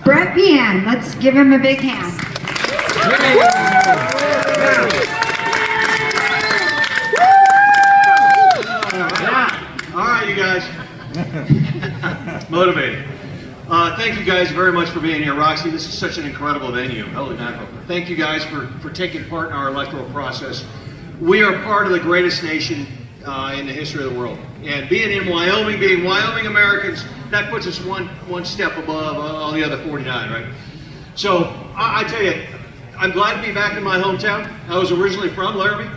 Brent Pean, let's give him a big hand. All right, you guys. Motivated. Thank you guys very much for being here. Roxy, this is such an incredible venue. Holy mackerel. Thank you guys for taking part in our electoral process. We are part of the greatest nation in the history of the world. And being in Wyoming, being Wyoming Americans, that puts us one step above all the other 49, right? So I tell you, I'm glad to be back in my hometown. I was originally from Laramie,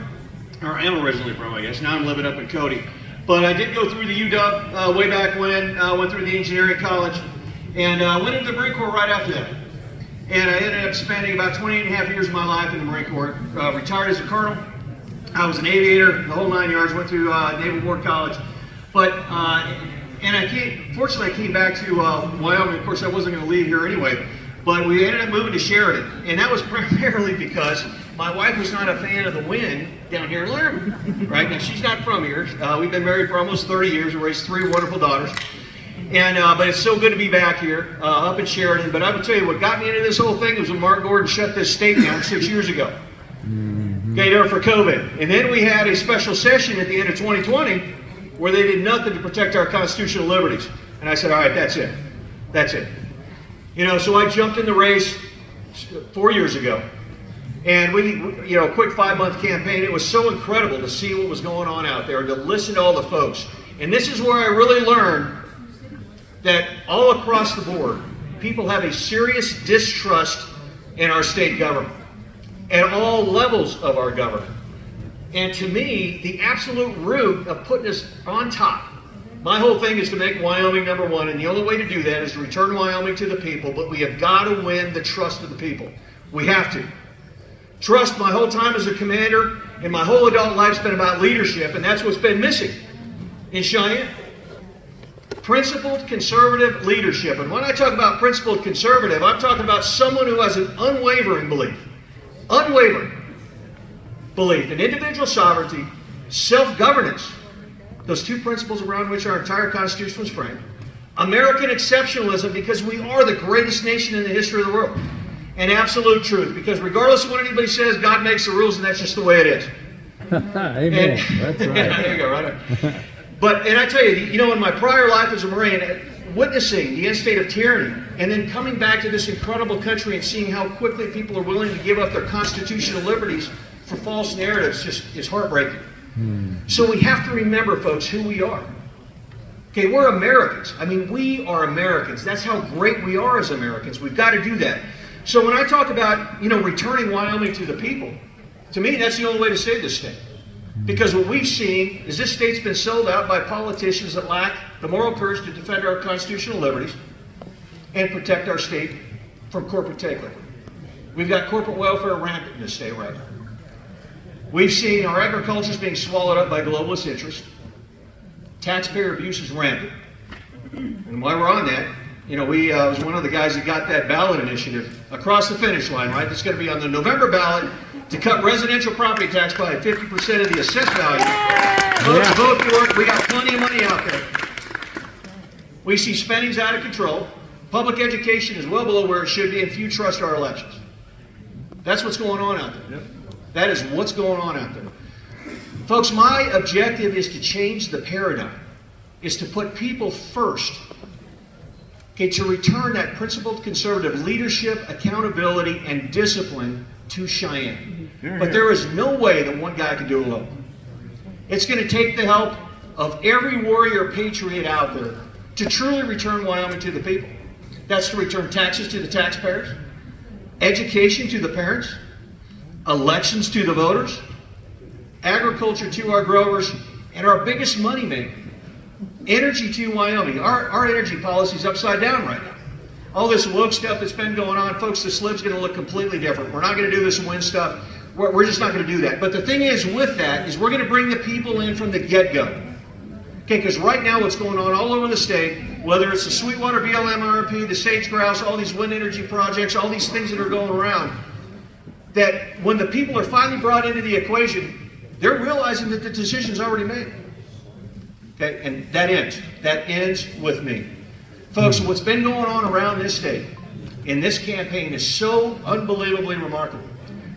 or am originally from, I guess. Now I'm living up in Cody. But I did go through the UW way back when, went through the engineering college, and went into the Marine Corps right after that. And I ended up spending about 20 and a half years of my life in the Marine Corps. Retired as a colonel. I was an aviator, the whole 9 yards, went through Naval War College. But, fortunately I came back to Wyoming. Of course, I wasn't going to leave here anyway. But we ended up moving to Sheridan. And that was primarily because my wife was not a fan of the wind down here in Laramie, right? Now, she's not from here. We've been married for almost 30 years. We raised 3 wonderful daughters. And but it's so good to be back here, up in Sheridan. But I will tell you, what got me into this whole thing was when Mark Gordon shut this state down 6 years ago. Okay, there for COVID. And then we had a special session at the end of 2020 where they did nothing to protect our constitutional liberties. And I said, all right, that's it. That's it. You know, so I jumped in the race 4 years ago. And we, you know, a quick 5-month campaign. It was so incredible to see what was going on out there, to listen to all the folks. And this is where I really learned that all across the board, people have a serious distrust in our state government, at all levels of our government. And to me, the absolute root of putting us on top, my whole thing is to make Wyoming #1, and the only way to do that is to return Wyoming to the people, but we have got to win the trust of the people. We have to. Trust, my whole time as a commander and my whole adult life's been about leadership, and that's what's been missing in Cheyenne. Principled conservative leadership. And when I talk about principled conservative, I'm talking about someone who has an unwavering belief in individual sovereignty, self-governance, those 2 principles around which our entire Constitution was framed, American exceptionalism, because we are the greatest nation in the history of the world, and absolute truth, because regardless of what anybody says, God makes the rules, and that's just the way it is. Amen. That's right. There you go, right? And I tell you, you know, in my prior life as a Marine, witnessing the end state of tyranny, and then coming back to this incredible country and seeing how quickly people are willing to give up their constitutional liberties for false narratives just is heartbreaking. So we have to remember, folks, who we are. Okay, we're Americans. I mean, we are Americans. That's how great we are as Americans. We've got to do that. So when I talk about, you know, returning Wyoming to the people, to me, that's the only way to save this state. Because what we've seen is this state's been sold out by politicians that lack the moral courage to defend our constitutional liberties and protect our state from corporate takeover. We've got corporate welfare rampant in this state right now. We've seen our agriculture is being swallowed up by globalist interests. Taxpayer abuse is rampant. And while we're on that, you know, we was one of the guys that got that ballot initiative across the finish line, right? That's going to be on the November ballot to cut residential property tax by 50% of the assessed value. Folks, vote for it. We got plenty of money out there. We see spending's out of control. Public education is well below where it should be, and few trust our elections. That's what's going on out there. That is what's going on out there. Folks, my objective is to change the paradigm, is to put people first. Okay, to return that principled conservative leadership, accountability, and discipline to Cheyenne. But there is no way that one guy can do it alone. It's going to take the help of every warrior patriot out there to truly return Wyoming to the people. That's to return taxes to the taxpayers, education to the parents, elections to the voters, agriculture to our growers, and our biggest money maker, energy to Wyoming. Our energy policy is upside down right now. All this woke stuff that's been going on, folks, the slip's going to look completely different. We're not going to do this wind stuff. We're just not going to do that. But the thing is with that is we're going to bring the people in from the get-go. Okay, because right now what's going on all over the state, whether it's the Sweetwater BLM RMP, the Sage Grouse, all these wind energy projects, all these things that are going around, that when the people are finally brought into the equation, they're realizing that the decision's already made. Okay, and that ends with me. Folks, what's been going on around this state in this campaign is so unbelievably remarkable.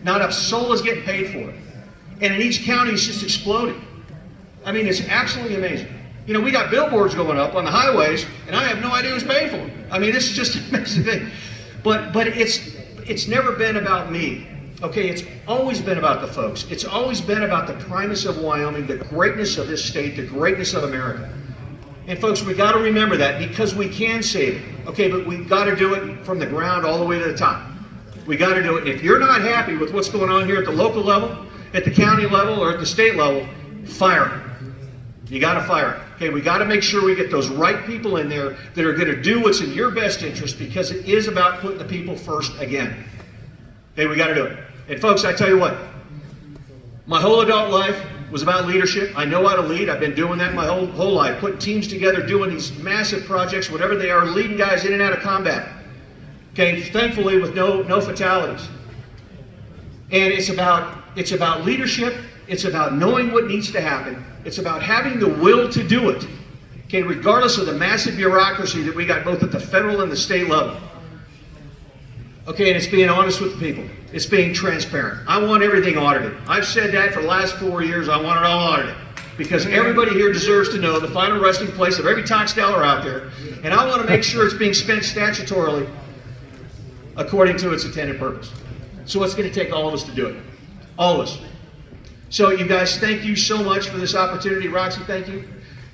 Not a soul is getting paid for it. And in each county, it's just exploding. I mean, it's absolutely amazing. You know, we got billboards going up on the highways, and I have no idea who's paying for them. I mean, this is just an amazing thing. But it's never been about me. Okay, it's always been about the folks. It's always been about the primacy of Wyoming, the greatness of this state, the greatness of America. And folks, we got to remember that because we can save it. Okay, but we got to do it from the ground all the way to the top. We got to do it. If you're not happy with what's going on here at the local level, at the county level, or at the state level, fire it. You got to fire it. Okay, we got to make sure we get those right people in there that are going to do what's in your best interest, because it is about putting the people first again. Okay, we got to do it. And folks, I tell you what, my whole adult life was about leadership. I know how to lead. I've been doing that my whole life, putting teams together, doing these massive projects, whatever they are, leading guys in and out of combat. Okay, thankfully with no fatalities. And it's about leadership. It's about knowing what needs to happen. It's about having the will to do it. Okay, regardless of the massive bureaucracy that we got both at the federal and the state level. Okay, and it's being honest with the people. It's being transparent. I want everything audited. I've said that for the last 4 years. I want it all audited. Because everybody here deserves to know the final resting place of every tax dollar out there. And I want to make sure it's being spent statutorily according to its intended purpose. So it's going to take all of us to do it. All of us. So you guys, thank you so much for this opportunity. Roxy, thank you.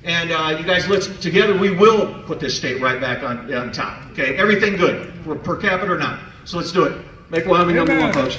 And you guys, together we will put this state right back on top. Okay, everything good, per capita or not. So let's do it. Make Wyoming number one, folks.